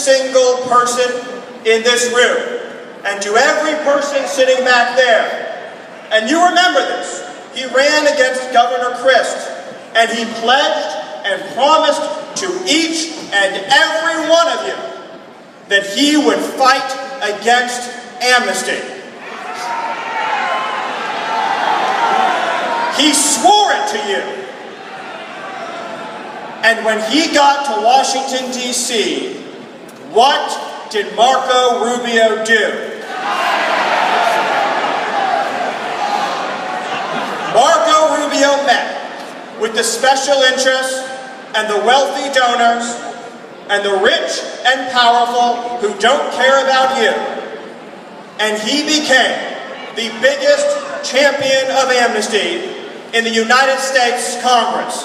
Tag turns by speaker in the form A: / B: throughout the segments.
A: single person in this room, and to every person sitting back there. And you remember this. He ran against Governor Christ, and he pledged and promised to each and every one of you that he would fight against amnesty. He swore it to you. And when he got to Washington, D.C., what did Marco Rubio do? Marco Rubio met with the special interests and the wealthy donors and the rich and powerful who don't care about you. And he became the biggest champion of amnesty in the United States Congress.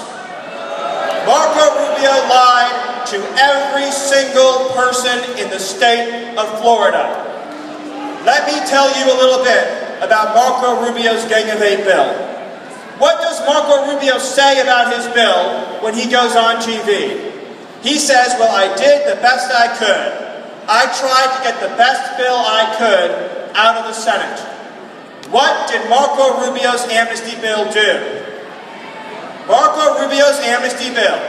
A: Marco Rubio lied to every single person in the state of Florida. Let me tell you a little bit about Marco Rubio's Gang of Eight bill. What does Marco Rubio say about his bill when he goes on TV? He says, well, I did the best I could. I tried to get the best bill I could out of the Senate. What did Marco Rubio's amnesty bill do? Marco Rubio's amnesty bill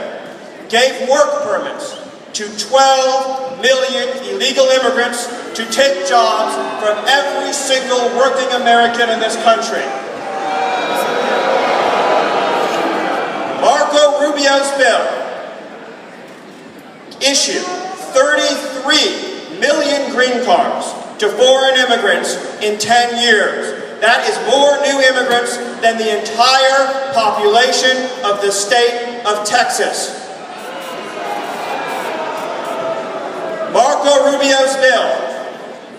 A: gave work permits to 12 million illegal immigrants to take jobs from every single working American in this country. Marco Rubio's bill issued 33 million green cards to foreign immigrants in 10 years. That is more new immigrants than the entire population of the state of Texas. Marco Rubio's bill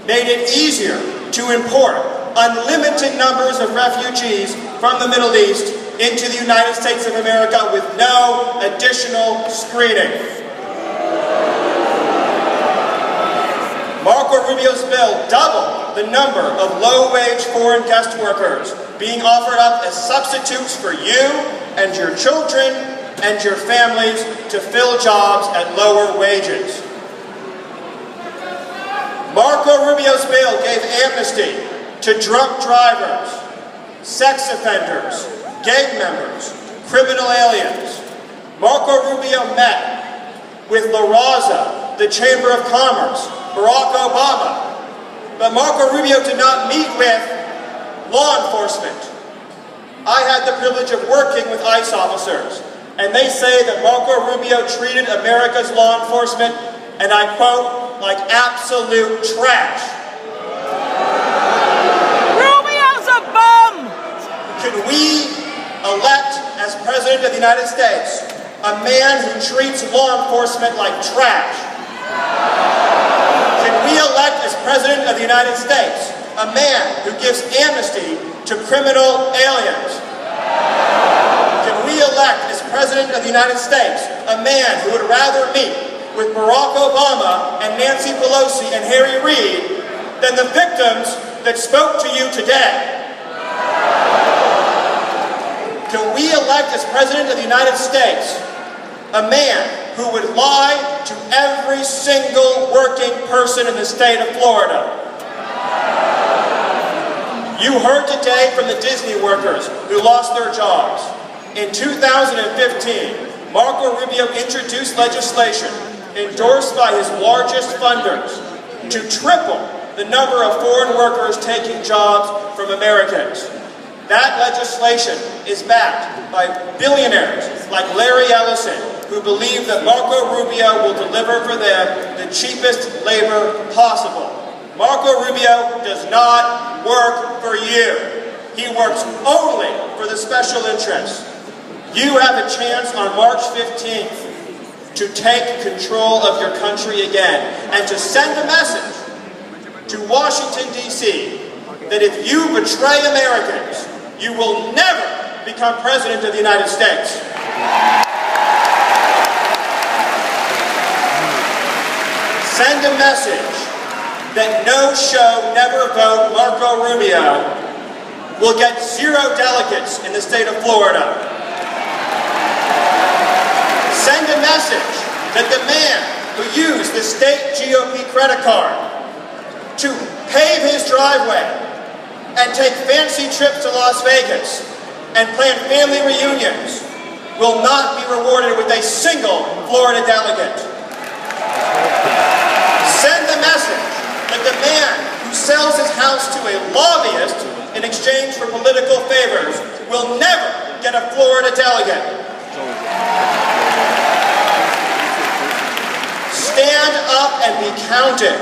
A: made it easier to import unlimited numbers of refugees from the Middle East into the United States of America with no additional screening. Marco Rubio's bill doubled the number of low-wage foreign guest workers being offered up as substitutes for you and your children and your families to fill jobs at lower wages. Marco Rubio's bill gave amnesty to drunk drivers, sex offenders, gang members, criminal aliens. Marco Rubio met with La Raza, the Chamber of Commerce, Barack Obama. But Marco Rubio did not meet with law enforcement. I had the privilege of working with ICE officers, and they say that Marco Rubio treated America's law enforcement, and I quote, like absolute trash.
B: Rubio's a bum!
A: Can we elect as President of the United States a man who treats law enforcement like trash? Can we elect as President of the United States a man who gives amnesty to criminal aliens? Can we elect as President of the United States a man who would rather meet with Barack Obama and Nancy Pelosi and Harry Reid than the victims that spoke to you today? Can we elect as President of the United States a man who would lie to every single working person in the state of Florida? You heard today from the Disney workers who lost their jobs. In 2015, Marco Rubio introduced legislation endorsed by his largest funders to triple the number of foreign workers taking jobs from Americans. That legislation is backed by billionaires like Larry Ellison, who believe that Marco Rubio will deliver for them the cheapest labor possible. Marco Rubio does not work for you. He works only for the special interests. You have a chance on March 15th to take control of your country again and to send a message to Washington, D.C. that if you betray Americans, you will never become President of the United States. Send a message that no show, never vote Marco Rubio will get 0 delegates in the state of Florida. Send a message that the man who used the state GOP credit card to pave his driveway and take fancy trips to Las Vegas and plan family reunions will not be rewarded with a single Florida delegate. Send the message that the man who sells his house to a lobbyist in exchange for political favors will never get a Florida delegate. Stand up and be counted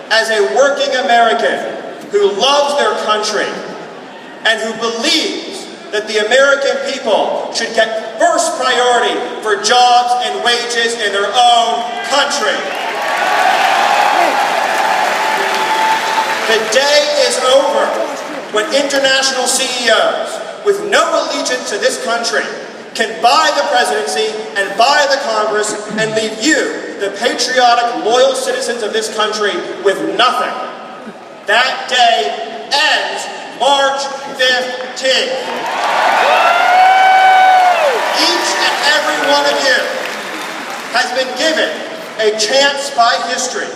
A: as a working American who loves their country and who believes that the American people should get first priority for jobs and wages in their own country. The day is over when international CEOs with no allegiance to this country can buy the presidency and buy the Congress and leave you, the patriotic, loyal citizens of this country, with nothing. That day ends March 15th. Each and every one of you has been given a chance by history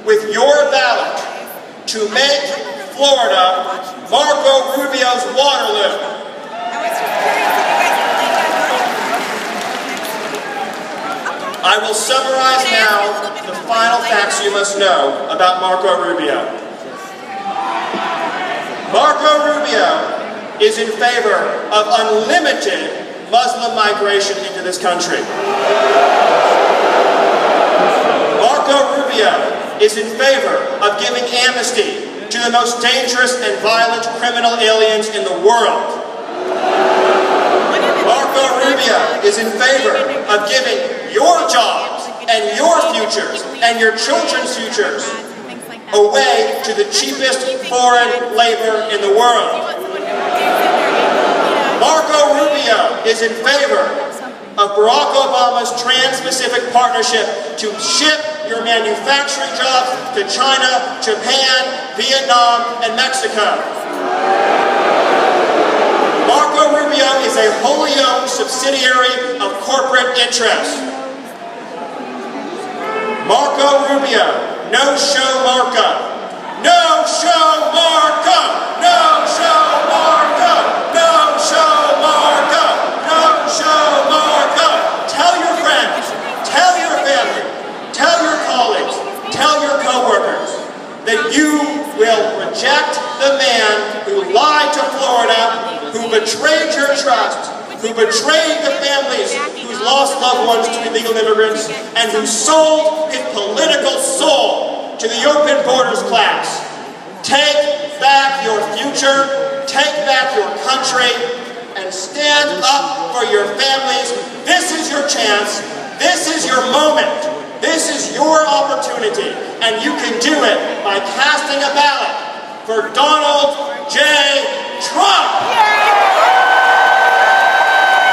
A: with your ballot to make Florida Marco Rubio's Waterloo. I will summarize now the final facts you must know about Marco Rubio. Marco Rubio is in favor of unlimited Muslim migration into this country. Marco Rubio is in favor of giving amnesty to the most dangerous and violent criminal aliens in the world. Marco Rubio is in favor of giving your jobs and your futures and your children's futures away to the cheapest foreign labor in the world. Marco Rubio is in favor of Barack Obama's Trans-Pacific Partnership to ship your manufacturing jobs to China, Japan, Vietnam, and Mexico. Marco Rubio is a wholly owned subsidiary of corporate interests. Marco Rubio, no show Marco. No show Marco! No show Marco! No show Marco! No show Marco! Tell your friends, tell your family, tell your colleagues, tell your co-workers that you will reject the man who lied to Florida, who betrayed your trust, who betrayed the families who's lost loved ones to illegal immigrants, and who sold his political soul to the open borders class. Take back your future, take back your country, and stand up for your families. This is your chance. This is your moment. This is your opportunity. And you can do it by casting a ballot for Donald J. Trump.